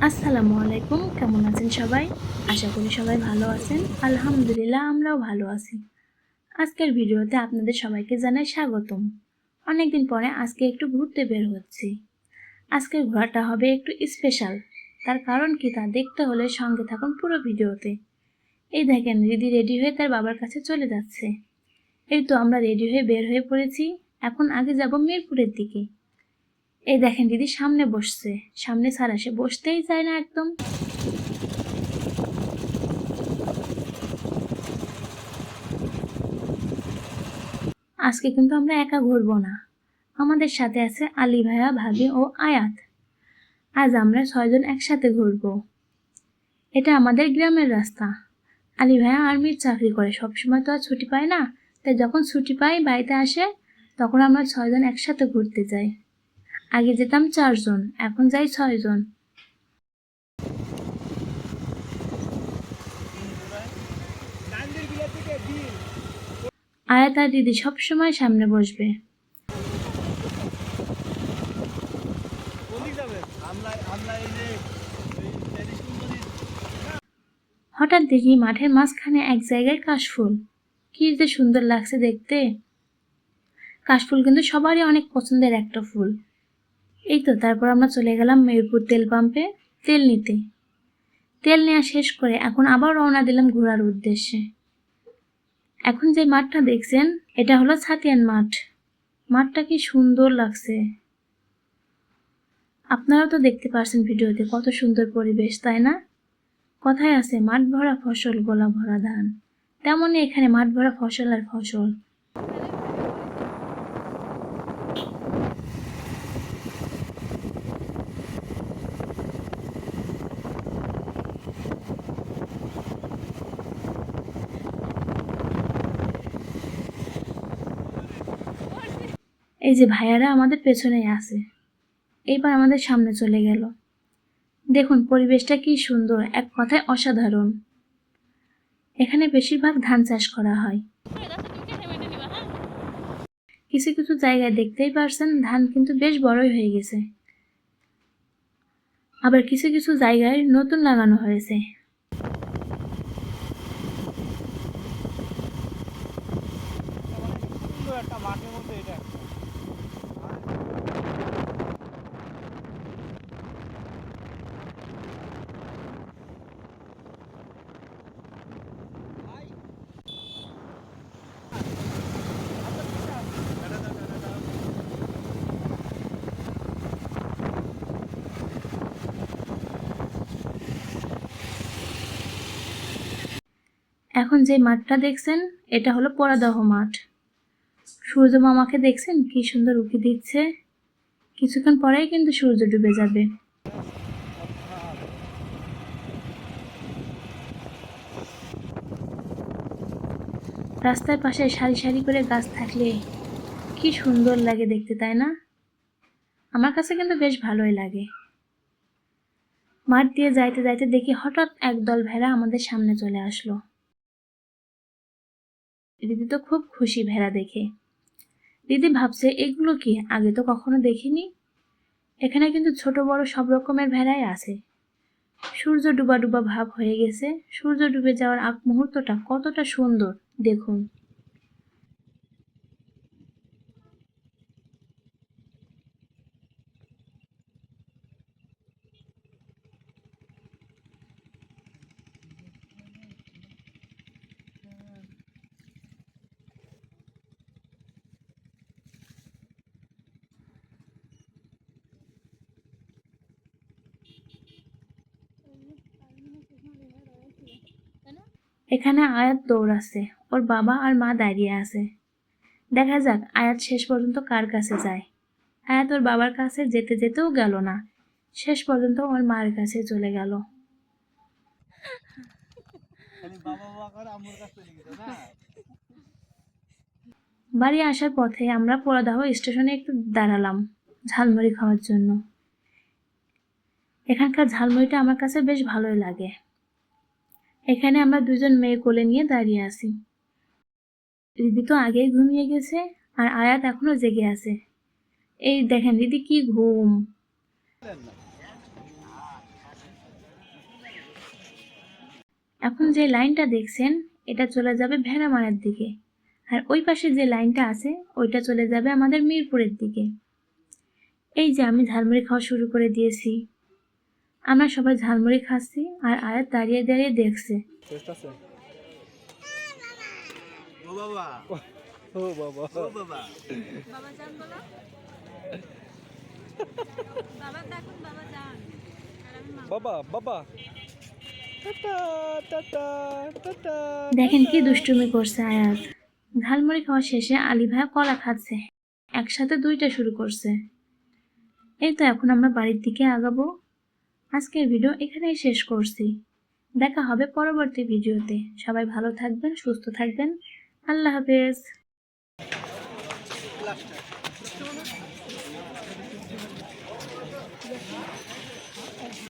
আসসালামু আলাইকুম, কেমন আছেন সবাই? আশা করি সবাই ভালো আছেন। আলহামদুলিল্লাহ আমরাও ভালো আছি। আজকের ভিডিওতে আপনাদের সবাইকে জানাই স্বাগতম। অনেকদিন পরে আজকে একটু ঘুরতে বের হচ্ছি। আজকের ঘোরাটা হবে একটু স্পেশাল। তার কারণ কি তা দেখতে হলে সঙ্গে থাকুন পুরো ভিডিওতে। এই দেখেন রিদি রেডি হয়ে তার বাবার কাছে চলে যাচ্ছে। এই তো আমরা রেডি হয়ে বের হয়ে পড়েছি। এখন আগে যাব মিরপুরের দিকে। এই দেখেন দিদি সামনে বসছে, সামনে ছাড়া সে বসতেই চায় না একদম। আজকে কিন্তু আমরা একা ঘুরবো না, আমাদের সাথে আছে আলী ভাইয়া, ভাবি ও আয়াত। আজ আমরা 6 জন একসাথে ঘুরবো। এটা আমাদের গ্রামের রাস্তা। আলী ভাইয়া আর্মির চাকরি করে, সবসময় তো আর ছুটি পায় না, তাই যখন ছুটি পাই বাড়িতে আসে তখন আমরা 6 জন একসাথে ঘুরতে যাই। আগে যেতাম 4 জন, এখন যাই 6 জন। আয়াত আর দিদি সবসময় সামনে বসবে। হঠাৎ দেখি মাঠের মাঝখানে এক জায়গায় কাশফুল। কি যে সুন্দর লাগছে দেখতে। কাশফুল কিন্তু সবারই অনেক পছন্দের একটা ফুল। এই তো তারপর আমরা চলে গেলাম মিরপুর তেল পাম্পে তেল নিতে। তেল নেওয়া শেষ করে এখন আবার রওনা দিলাম ঘোরার উদ্দেশ্যে। এখন যে মাঠটা দেখছেন এটা হলো ছাতিয়ান মাঠ। মাঠটা কি সুন্দর লাগছে, আপনারাও তো দেখতে পারছেন ভিডিওতে কত সুন্দর পরিবেশ, তাই না? কথায় আছে মাঠ ভরা ফসল গোলা ভরা ধান, তেমনই এখানে মাঠ ভরা ফসল আর ফসল। এই যে ভাইয়ারা আমাদের পেছনেই আছে, এইবার আমাদের সামনে চলে গেল। দেখুন পরিবেশটা কি সুন্দর, এক কথায় অসাধারণ। এখানে বেশিরভাগ ধান চাষ করা হয়। কিছু কিছু জায়গায় দেখতেই পারছেন ধান কিন্তু বেশ বড়ই হয়ে গেছে, আবার কিছু কিছু জায়গায় নতুন লাগানো হয়েছে। এখন যে মাঠটা দেখছেন এটা হলো পরাদহ মাঠ। সূর্য মামাকে দেখছেন কি সুন্দর উঁকি দিচ্ছে। কিছুক্ষণ পরেই কিন্তু সূর্য ডুবে যাবে। রাস্তার পাশে সারি সারি করে গাছ থাকলে কি সুন্দর লাগে দেখতে, তাই না? আমার কাছে কিন্তু বেশ ভালোই লাগে। মাঠ দিয়ে যাইতে যাইতে দেখি হঠাৎ একদল ভেড়া আমাদের সামনে চলে আসলো। দিদি তো খুব খুশি ভেড়া দেখে। দিদি ভাবছে এগুলো কি, আগে তো কখনো দেখিনি। এখানে কিন্তু ছোট বড় সব রকমের ভেড়াই আছে। সূর্য ডুবা ডুবা ভাব হয়ে গেছে। সূর্য ডুবে যাওয়ার আগ মুহূর্তটা কতটা সুন্দর দেখুন। এখানে আয়াত দৌড়াচ্ছে, ওর বাবা আর মা দাঁড়িয়ে আছে। দেখা যাক আয়াত শেষ পর্যন্ত কার কাছে যায়। আয়াত ওর বাবার কাছে যেতে যেতেও গেল না, শেষ পর্যন্ত ওর মার কাছে চলে গেল। বাড়ি আসার পথে আমরা পোড়াদাহ স্টেশনে একটু দাঁড়ালাম ঝালমুড়ি খাওয়ার জন্য। এখানকার ঝালমুড়িটা আমার কাছে বেশ ভালোই লাগে। এখানে আমরা দুজন মেয়ে কোলে নিয়ে দাঁড়িয়ে আছি। রিদি তো আগেই ঘুমিয়ে গেছে আর আয়াত এখনো জেগে আছে। এই দেখেন রিদি কি ঘুম। এখন যে লাইনটা দেখছেন এটা চলে যাবে ভেড়ামারার দিকে, আর ওই পাশে যে লাইনটা আছে ওইটা চলে যাবে আমাদের মিরপুরের দিকে। এই যে আমি ঝালমুড়ি খাওয়া শুরু করে দিয়েছি। আমরা সবাই ঝালমুড়ি খাচ্ছি আর আয়াত দাঁড়িয়ে দাঁড়িয়ে দেখছে। দেখেন কি দুষ্টুমি করছে আয়াত। ঝালমুড়ি খাওয়া শেষে আলী ভাইয়া কলা খাচ্ছে, একসাথে দুইটা শুরু করছে। এই তো এখন আমরা বাড়ির দিকে আগাবো। আজকের ভিডিও এখানেই শেষ করছি। দেখা হবে পরবর্তী ভিডিওতে। সবাই ভালো থাকবেন, সুস্থ থাকবেন। আল্লাহ হাফেজ।